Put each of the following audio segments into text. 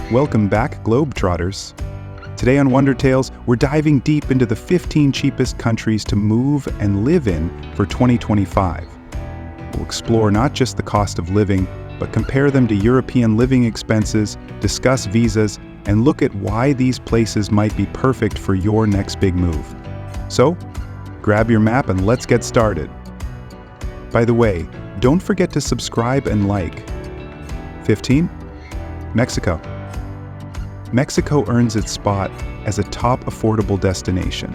Welcome back, Globetrotters. Today on WanderTales, we're diving deep into the 15 cheapest countries to move and live in for 2025. We'll explore not just the cost of living, but compare them to European living expenses, discuss visas, and look at why these places might be perfect for your next big move. So, grab your map and let's get started. By the way, don't forget to subscribe and like. 15. Mexico. Mexico earns its spot as a top affordable destination.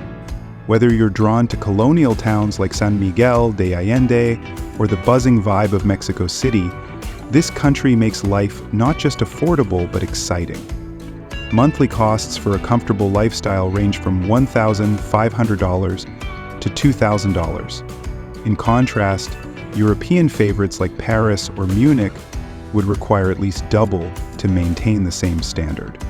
Whether you're drawn to colonial towns like San Miguel de Allende or the buzzing vibe of Mexico City, this country makes life not just affordable but exciting. Monthly costs for a comfortable lifestyle range from $1,500 to $2,000. In contrast, European favorites like Paris or Munich would require at least double to maintain the same standard.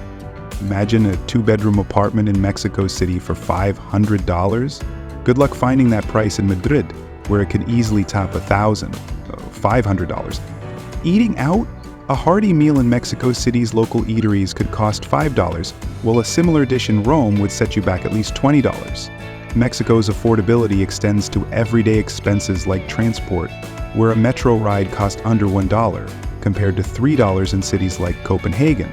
Imagine a two-bedroom apartment in Mexico City for $500. Good luck finding that price in Madrid, where it could easily top $500. Eating out? A hearty meal in Mexico City's local eateries could cost $5, while a similar dish in Rome would set you back at least $20. Mexico's affordability extends to everyday expenses like transport, where a metro ride costs under $1, compared to $3 in cities like Copenhagen.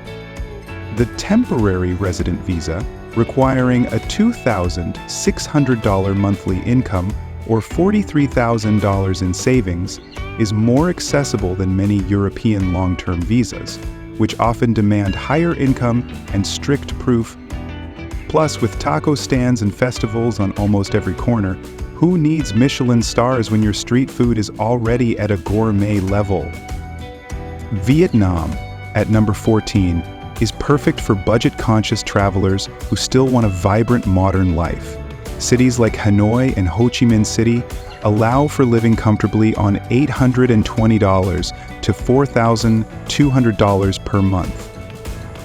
The temporary resident visa, requiring a $2,600 monthly income or $43,000 in savings, is more accessible than many European long-term visas, which often demand higher income and strict proof. Plus, with taco stands and festivals on almost every corner, who needs Michelin stars when your street food is already at a gourmet level? Vietnam, at number 14, is perfect for budget-conscious travelers who still want a vibrant modern life. Cities like Hanoi and Ho Chi Minh City allow for living comfortably on $820 to $4,200 per month.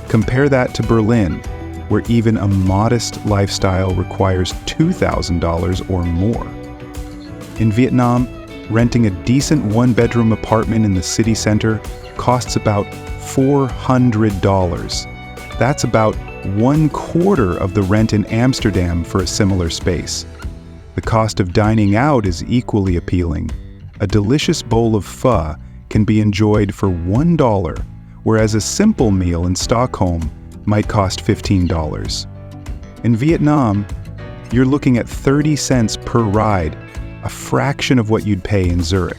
Compare that to Berlin, where even a modest lifestyle requires $2,000 or more. In Vietnam, renting a decent one-bedroom apartment in the city center costs about $400. That's about 1/4 of the rent in Amsterdam for a similar space. The cost of dining out is equally appealing. A delicious bowl of pho can be enjoyed for $1, whereas a simple meal in Stockholm might cost $15. In Vietnam, you're looking at 30 cents per ride, a fraction of what you'd pay in Zurich.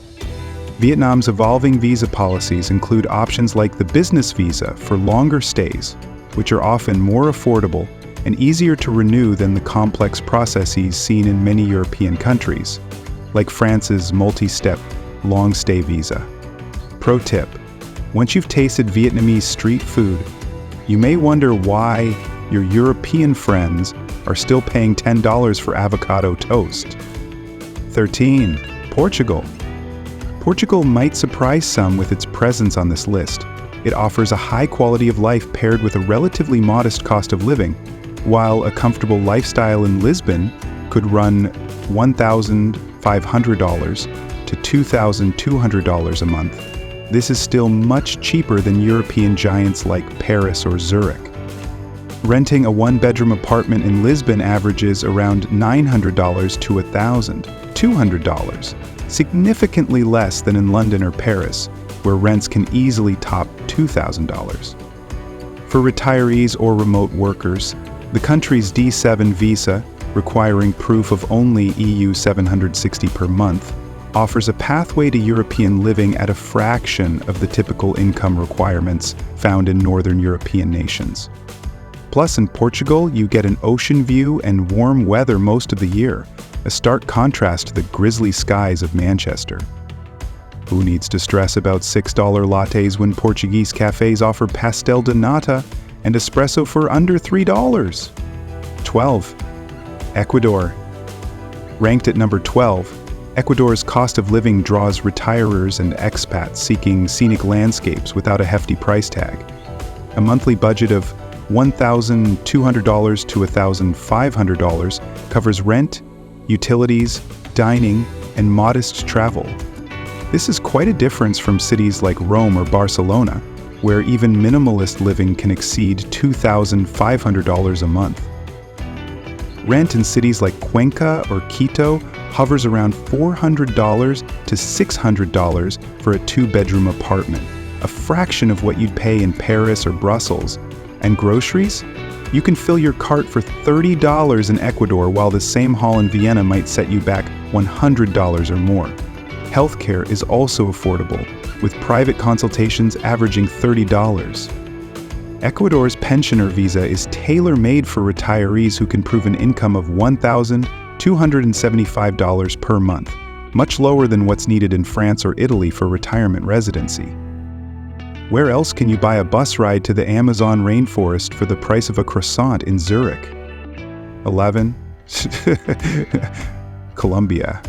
Vietnam's evolving visa policies include options like the business visa for longer stays, which are often more affordable and easier to renew than the complex processes seen in many European countries, like France's multi-step long stay visa. Pro tip: once you've tasted Vietnamese street food, you may wonder why your European friends are still paying $10 for avocado toast. 13. Portugal. Portugal might surprise some with its presence on this list. It offers a high quality of life paired with a relatively modest cost of living, while a comfortable lifestyle in Lisbon could run $1,500 to $2,200 a month. This is still much cheaper than European giants like Paris or Zurich. Renting a one-bedroom apartment in Lisbon averages around $900 to $1,200, significantly less than in London or Paris, where rents can easily top $2,000. For retirees or remote workers, the country's D7 visa, requiring proof of only EU $760 per month, offers a pathway to European living at a fraction of the typical income requirements found in Northern European nations. Plus, in Portugal, you get an ocean view and warm weather most of the year, a stark contrast to the grisly skies of Manchester. Who needs to stress about $6 lattes when Portuguese cafes offer pastel de nata and espresso for under $3? 12. Ecuador. Ranked at number 12, Ecuador's cost of living draws retirers and expats seeking scenic landscapes without a hefty price tag. A monthly budget of $1,200 to $1,500 covers rent, utilities, dining, and modest travel. This is quite a difference from cities like Rome or Barcelona, where even minimalist living can exceed $2,500 a month. Rent in cities like Cuenca or Quito hovers around $400 to $600 for a two-bedroom apartment, a fraction of what you'd pay in Paris or Brussels. And groceries? You can fill your cart for $30 in Ecuador, while the same haul in Vienna might set you back $100 or more. Healthcare is also affordable, with private consultations averaging $30. Ecuador's pensioner visa is tailor-made for retirees who can prove an income of $1,275 per month, much lower than what's needed in France or Italy for retirement residency. Where else can you buy a bus ride to the Amazon rainforest for the price of a croissant in Zurich? 11. Colombia.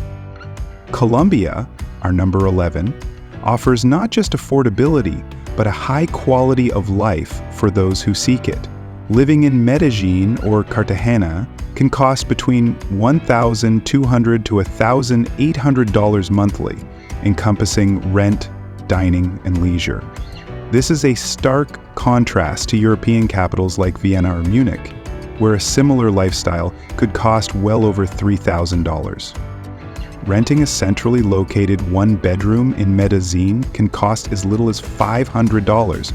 Colombia, our number 11, offers not just affordability, but a high quality of life for those who seek it. Living in Medellin or Cartagena can cost between $1,200 to $1,800 monthly, encompassing rent, dining, and leisure. This is a stark contrast to European capitals like Vienna or Munich, where a similar lifestyle could cost well over $3,000. Renting a centrally located one-bedroom in Medellin can cost as little as $500,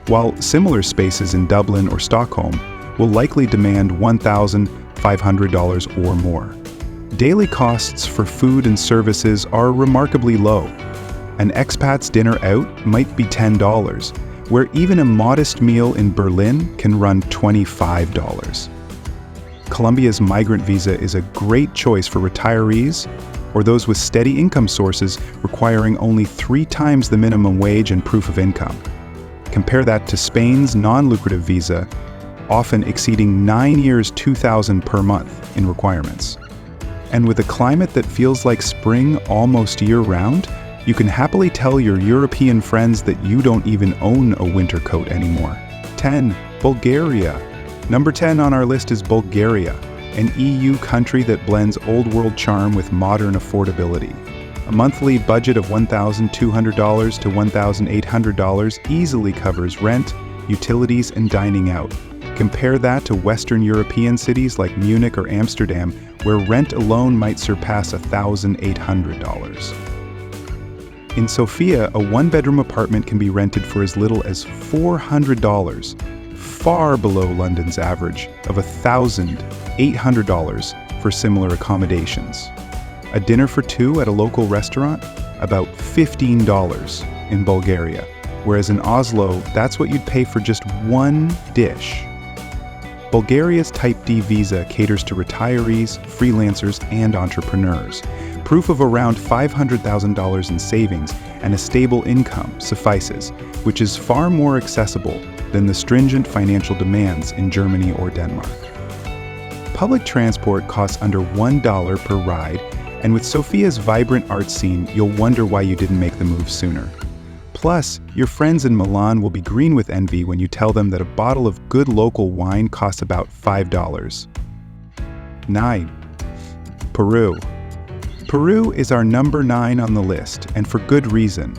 while similar spaces in Dublin or Stockholm will likely demand $1,500 or more. Daily costs for food and services are remarkably low. An expat's dinner out might be $10, where even a modest meal in Berlin can run $25. Colombia's migrant visa is a great choice for retirees or those with steady income sources requiring only 3 times the minimum wage and proof of income. Compare that to Spain's non-lucrative visa, often exceeding 9 years $2,000 per month in requirements. And with a climate that feels like spring almost year-round, you can happily tell your European friends that you don't even own a winter coat anymore. 10. Bulgaria. Number 10 on our list is Bulgaria, an EU country that blends old-world charm with modern affordability. A monthly budget of $1,200 to $1,800 easily covers rent, utilities, and dining out. Compare that to Western European cities like Munich or Amsterdam, where rent alone might surpass $1,800. In Sofia, a one-bedroom apartment can be rented for as little as $400, far below London's average of $1,800 for similar accommodations. A dinner for 2 at a local restaurant? About $15 in Bulgaria, whereas in Oslo, that's what you'd pay for just one dish. Bulgaria's Type D visa caters to retirees, freelancers, and entrepreneurs. Proof of around $500,000 in savings and a stable income suffices, which is far more accessible than the stringent financial demands in Germany or Denmark. Public transport costs under $1 per ride, and with Sofia's vibrant art scene, you'll wonder why you didn't make the move sooner. Plus, your friends in Milan will be green with envy when you tell them that a bottle of good local wine costs about $5. 9. Peru. Peru is our number 9 on the list, and for good reason.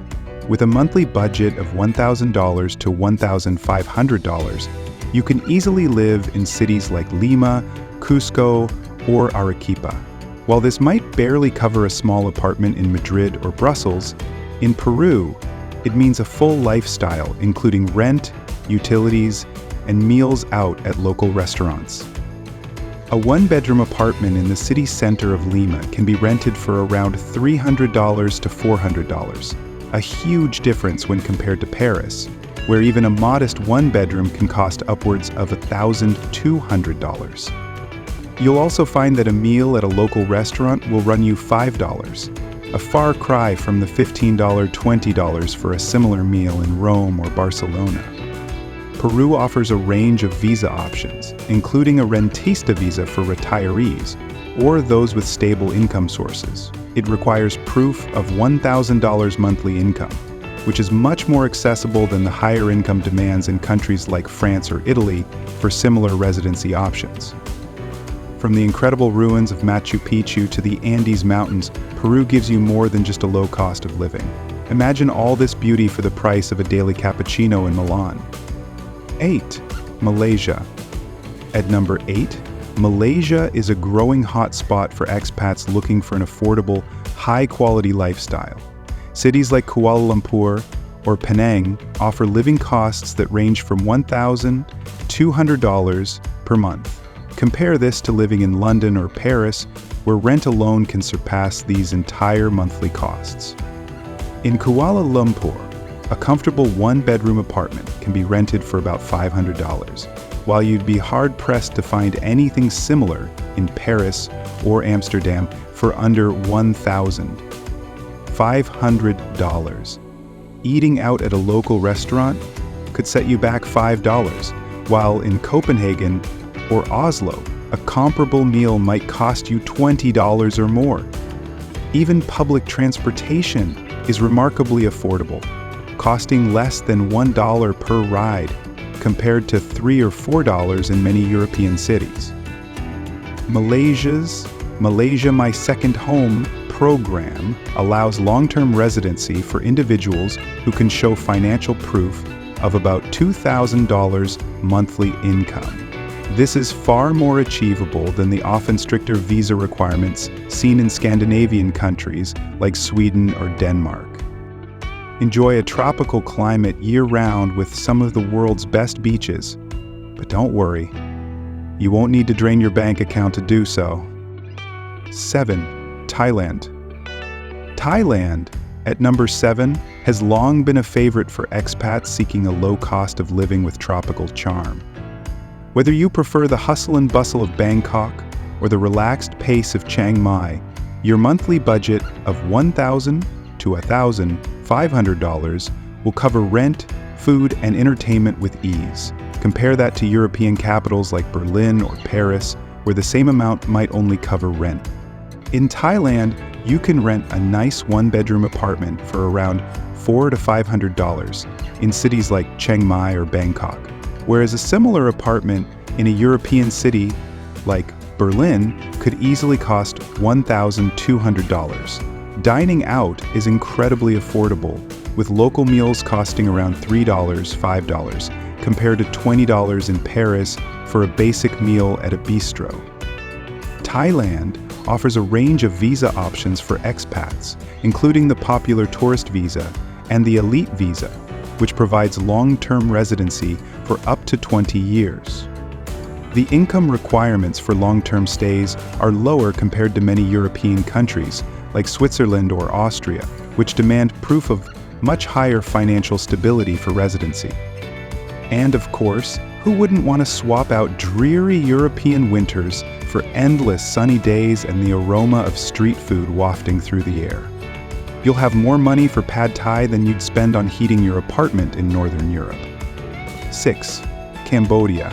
With a monthly budget of $1,000 to $1,500, you can easily live in cities like Lima, Cusco, or Arequipa. While this might barely cover a small apartment in Madrid or Brussels, in Peru, it means a full lifestyle, including rent, utilities, and meals out at local restaurants. A one-bedroom apartment in the city center of Lima can be rented for around $300 to $400, a huge difference when compared to Paris, where even a modest one-bedroom can cost upwards of $1,200. You'll also find that a meal at a local restaurant will run you $5, a far cry from the $15, $20 for a similar meal in Rome or Barcelona. Peru offers a range of visa options, including a rentista visa for retirees or those with stable income sources. It requires proof of $1,000 monthly income, which is much more accessible than the higher income demands in countries like France or Italy for similar residency options. From the incredible ruins of Machu Picchu to the Andes Mountains, Peru gives you more than just a low cost of living. Imagine all this beauty for the price of a daily cappuccino in Milan. 8. Malaysia. At number 8, Malaysia is a growing hotspot for expats looking for an affordable, high-quality lifestyle. Cities like Kuala Lumpur or Penang offer living costs that range from $1,200 per month. Compare this to living in London or Paris, where rent alone can surpass these entire monthly costs. In Kuala Lumpur, a comfortable one-bedroom apartment can be rented for about $500, while you'd be hard-pressed to find anything similar in Paris or Amsterdam for under $1,500. Eating out at a local restaurant could set you back $5, while in Copenhagen or Oslo, a comparable meal might cost you $20 or more. Even public transportation is remarkably affordable, costing less than $1 per ride, compared to $3 or $4 in many European cities. Malaysia My Second Home program allows long-term residency for individuals who can show financial proof of about $2,000 monthly income. This is far more achievable than the often stricter visa requirements seen in Scandinavian countries like Sweden or Denmark. Enjoy a tropical climate year-round with some of the world's best beaches. But don't worry, you won't need to drain your bank account to do so. 7. Thailand. Thailand, at number 7, has long been a favorite for expats seeking a low cost of living with tropical charm. Whether you prefer the hustle and bustle of Bangkok or the relaxed pace of Chiang Mai, your monthly budget of $1,000 to $1,500 will cover rent, food, and entertainment with ease. Compare that to European capitals like Berlin or Paris, where the same amount might only cover rent. In Thailand, you can rent a nice one-bedroom apartment for around $400 to $500 in cities like Chiang Mai or Bangkok, whereas a similar apartment in a European city like Berlin could easily cost $1,200. Dining out is incredibly affordable, with local meals costing around $3, $5, compared to $20 in Paris for a basic meal at a bistro. Thailand offers a range of visa options for expats, including the popular tourist visa and the elite visa, which provides long-term residency for up to 20 years. The income requirements for long-term stays are lower compared to many European countries, like Switzerland or Austria, which demand proof of much higher financial stability for residency. And of course, who wouldn't want to swap out dreary European winters for endless sunny days and the aroma of street food wafting through the air? You'll have more money for pad thai than you'd spend on heating your apartment in Northern Europe. 6. Cambodia.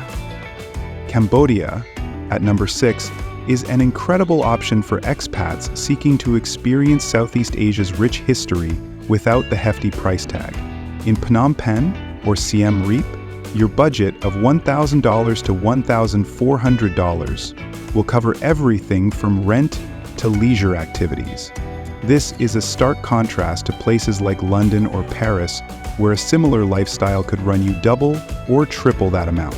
Cambodia, at number 6, is an incredible option for expats seeking to experience Southeast Asia's rich history without the hefty price tag. In Phnom Penh or Siem Reap, your budget of $1,000 to $1,400 will cover everything from rent to leisure activities. This is a stark contrast to places like London or Paris, where a similar lifestyle could run you double or triple that amount.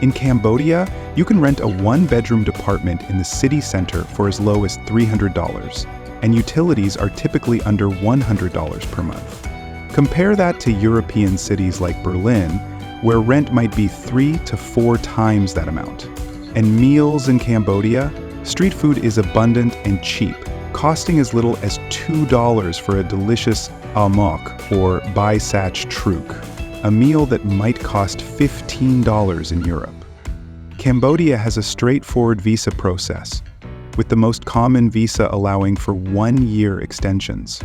In Cambodia, you can rent a one-bedroom apartment in the city center for as low as $300, and utilities are typically under $100 per month. Compare that to European cities like Berlin, where rent might be 3 to 4 times that amount. And meals in Cambodia, street food is abundant and cheap, costing as little as $2 for a delicious amok or bai sach truk, a meal that might cost $15 in Europe. Cambodia has a straightforward visa process, with the most common visa allowing for 1-year extensions.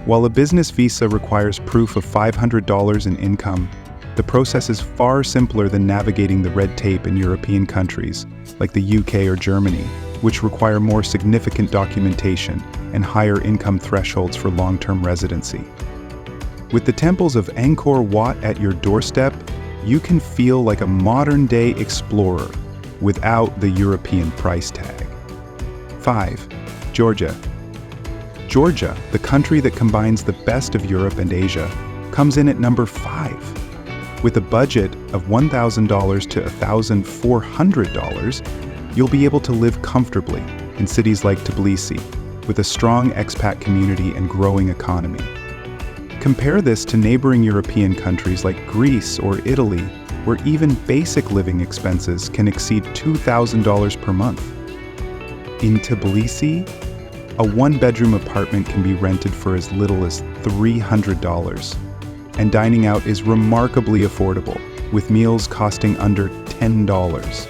While a business visa requires proof of $500 in income, the process is far simpler than navigating the red tape in European countries, like the UK or Germany, which require more significant documentation and higher income thresholds for long-term residency. With the temples of Angkor Wat at your doorstep, you can feel like a modern-day explorer without the European price tag. 5. Georgia. Georgia, the country that combines the best of Europe and Asia, comes in at number 5. With a budget of $1,000 to $1,400, you'll be able to live comfortably in cities like Tbilisi, with a strong expat community and growing economy. Compare this to neighboring European countries like Greece or Italy, where even basic living expenses can exceed $2,000 per month. In Tbilisi, a one-bedroom apartment can be rented for as little as $300, and dining out is remarkably affordable, with meals costing under $10.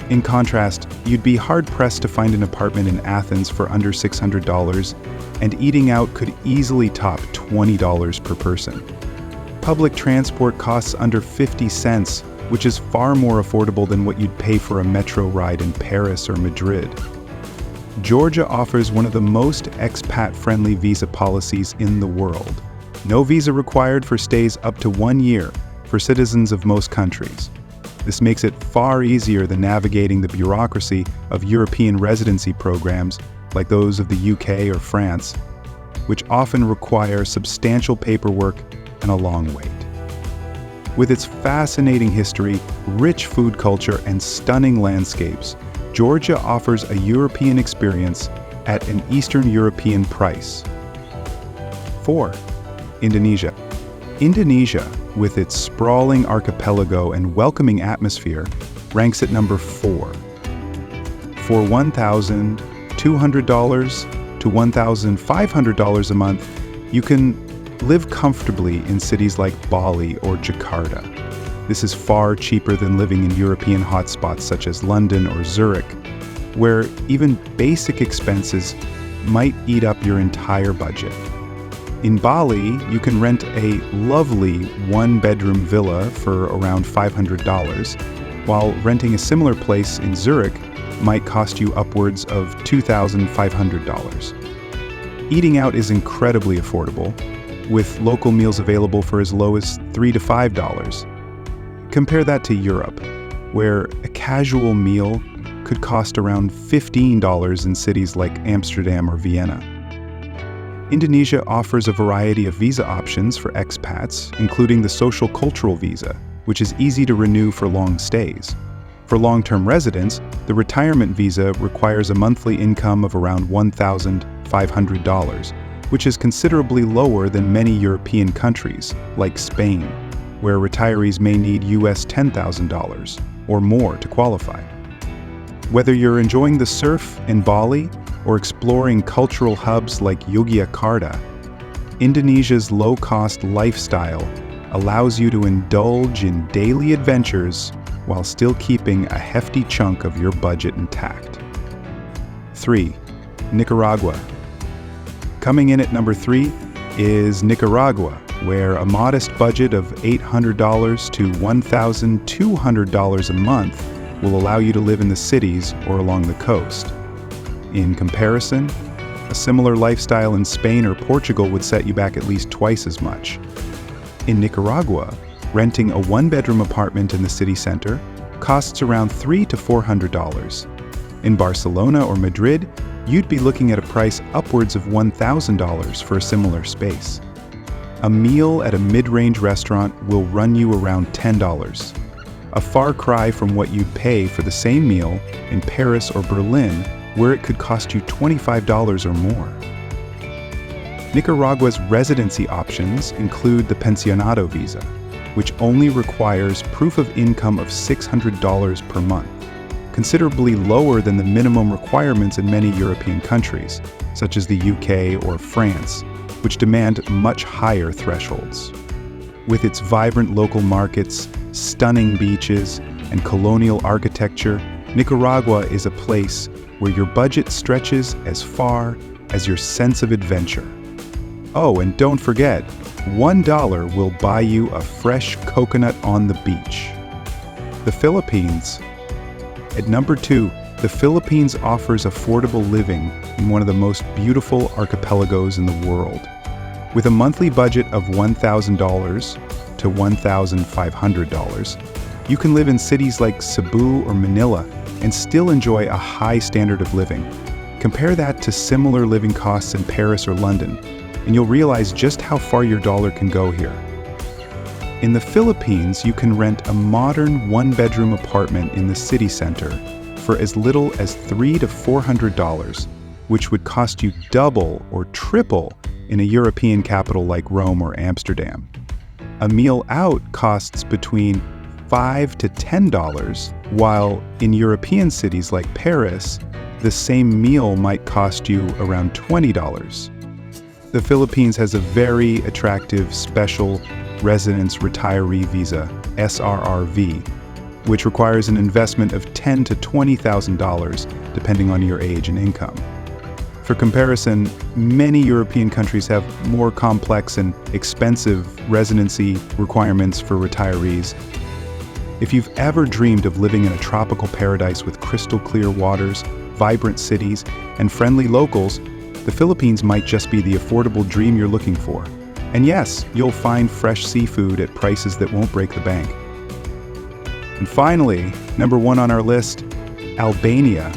In contrast, you'd be hard-pressed to find an apartment in Athens for under $600, and eating out could easily top $20 per person. Public transport costs under 50 cents, which is far more affordable than what you'd pay for a metro ride in Paris or Madrid. Georgia offers one of the most expat-friendly visa policies in the world. No visa required for stays up to 1 year for citizens of most countries. This makes it far easier than navigating the bureaucracy of European residency programs like those of the UK or France, which often require substantial paperwork and a long wait. With its fascinating history, rich food culture, and stunning landscapes, Georgia offers a European experience at an Eastern European price. 4. Indonesia. Indonesia, with its sprawling archipelago and welcoming atmosphere, ranks at number 4. For $1,200 to $1,500 a month, you can live comfortably in cities like Bali or Jakarta. This is far cheaper than living in European hotspots such as London or Zurich, where even basic expenses might eat up your entire budget. In Bali, you can rent a lovely one-bedroom villa for around $500, while renting a similar place in Zurich might cost you upwards of $2,500. Eating out is incredibly affordable, with local meals available for as low as $3 to $5. Compare that to Europe, where a casual meal could cost around $15 in cities like Amsterdam or Vienna. Indonesia offers a variety of visa options for expats, including the social cultural visa, which is easy to renew for long stays. For long-term residents, the retirement visa requires a monthly income of around $1,500, which is considerably lower than many European countries, like Spain, where retirees may need US $10,000 or more to qualify. Whether you're enjoying the surf in Bali or exploring cultural hubs like Yogyakarta, Indonesia's low-cost lifestyle allows you to indulge in daily adventures while still keeping a hefty chunk of your budget intact. 3. Nicaragua. Coming in at number 3 is Nicaragua, where a modest budget of $800 to $1,200 a month will allow you to live in the cities or along the coast. In comparison, a similar lifestyle in Spain or Portugal would set you back at least twice as much. In Nicaragua, renting a one-bedroom apartment in the city center costs around $300 to $400. In Barcelona or Madrid, you'd be looking at a price upwards of $1,000 for a similar space. A meal at a mid-range restaurant will run you around $10, a far cry from what you'd pay for the same meal in Paris or Berlin, where it could cost you $25 or more. Nicaragua's residency options include the pensionado visa, which only requires proof of income of $600 per month, considerably lower than the minimum requirements in many European countries, such as the UK or France, which demand much higher thresholds. With its vibrant local markets, stunning beaches, and colonial architecture, Nicaragua is a place where your budget stretches as far as your sense of adventure. Oh, and don't forget, $1 will buy you a fresh coconut on the beach. The Philippines. At number 2, the Philippines offers affordable living in one of the most beautiful archipelagos in the world. With a monthly budget of $1,000 to $1,500, you can live in cities like Cebu or Manila and still enjoy a high standard of living. Compare that to similar living costs in Paris or London, and you'll realize just how far your dollar can go here. In the Philippines, you can rent a modern one-bedroom apartment in the city center for as little as $300 to $400, which would cost you double or triple in a European capital like Rome or Amsterdam. A meal out costs between $5 to $10, while in European cities like Paris, the same meal might cost you around $20. The Philippines has a very attractive special residence retiree visa, SRRV, which requires an investment of $10,000 to $20,000 depending on your age and income. For comparison, many European countries have more complex and expensive residency requirements for retirees. If you've ever dreamed of living in a tropical paradise with crystal clear waters, vibrant cities, and friendly locals, the Philippines might just be the affordable dream you're looking for. And yes, you'll find fresh seafood at prices that won't break the bank. And finally, number 1 on our list, Albania.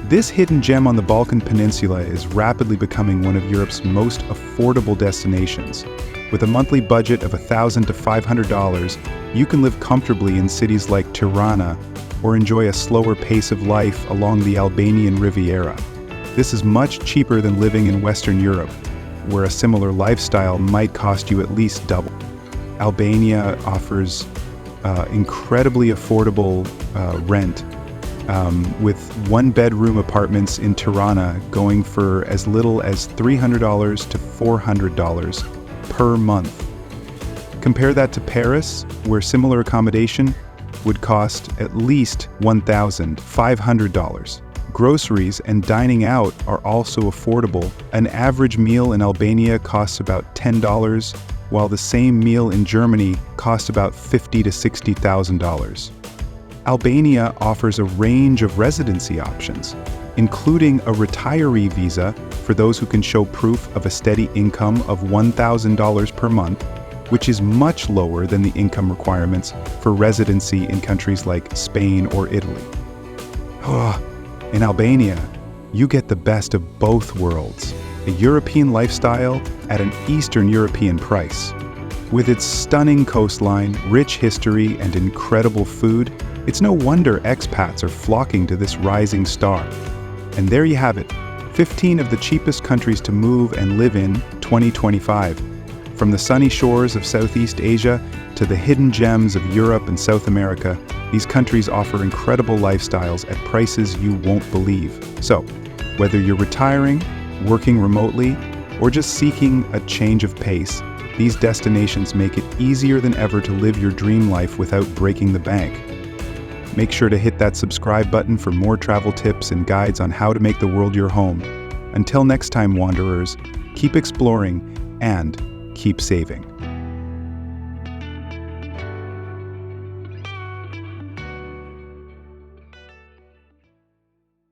This hidden gem on the Balkan Peninsula is rapidly becoming one of Europe's most affordable destinations. With a monthly budget of $1,000 to $500, you can live comfortably in cities like Tirana or enjoy a slower pace of life along the Albanian Riviera. This is much cheaper than living in Western Europe, where a similar lifestyle might cost you at least double. Albania offers incredibly affordable rent, with one-bedroom apartments in Tirana going for as little as $300 to $400 per month. Compare that to Paris, where similar accommodation would cost at least $1,500. Groceries and dining out are also affordable. An average meal in Albania costs about $10, while the same meal in Germany costs about $50,000 to $60,000. Albania offers a range of residency options, including a retiree visa for those who can show proof of a steady income of $1,000 per month, which is much lower than the income requirements for residency in countries like Spain or Italy. In Albania, you get the best of both worlds, a European lifestyle at an Eastern European price. With its stunning coastline, rich history, and incredible food, it's no wonder expats are flocking to this rising star. And there you have it, 15 of the cheapest countries to move and live in 2025. From the sunny shores of Southeast Asia to the hidden gems of Europe and South America, these countries offer incredible lifestyles at prices you won't believe. So, whether you're retiring, working remotely, or just seeking a change of pace, these destinations make it easier than ever to live your dream life without breaking the bank. Make sure to hit that subscribe button for more travel tips and guides on how to make the world your home. Until next time, wanderers, keep exploring and keep saving.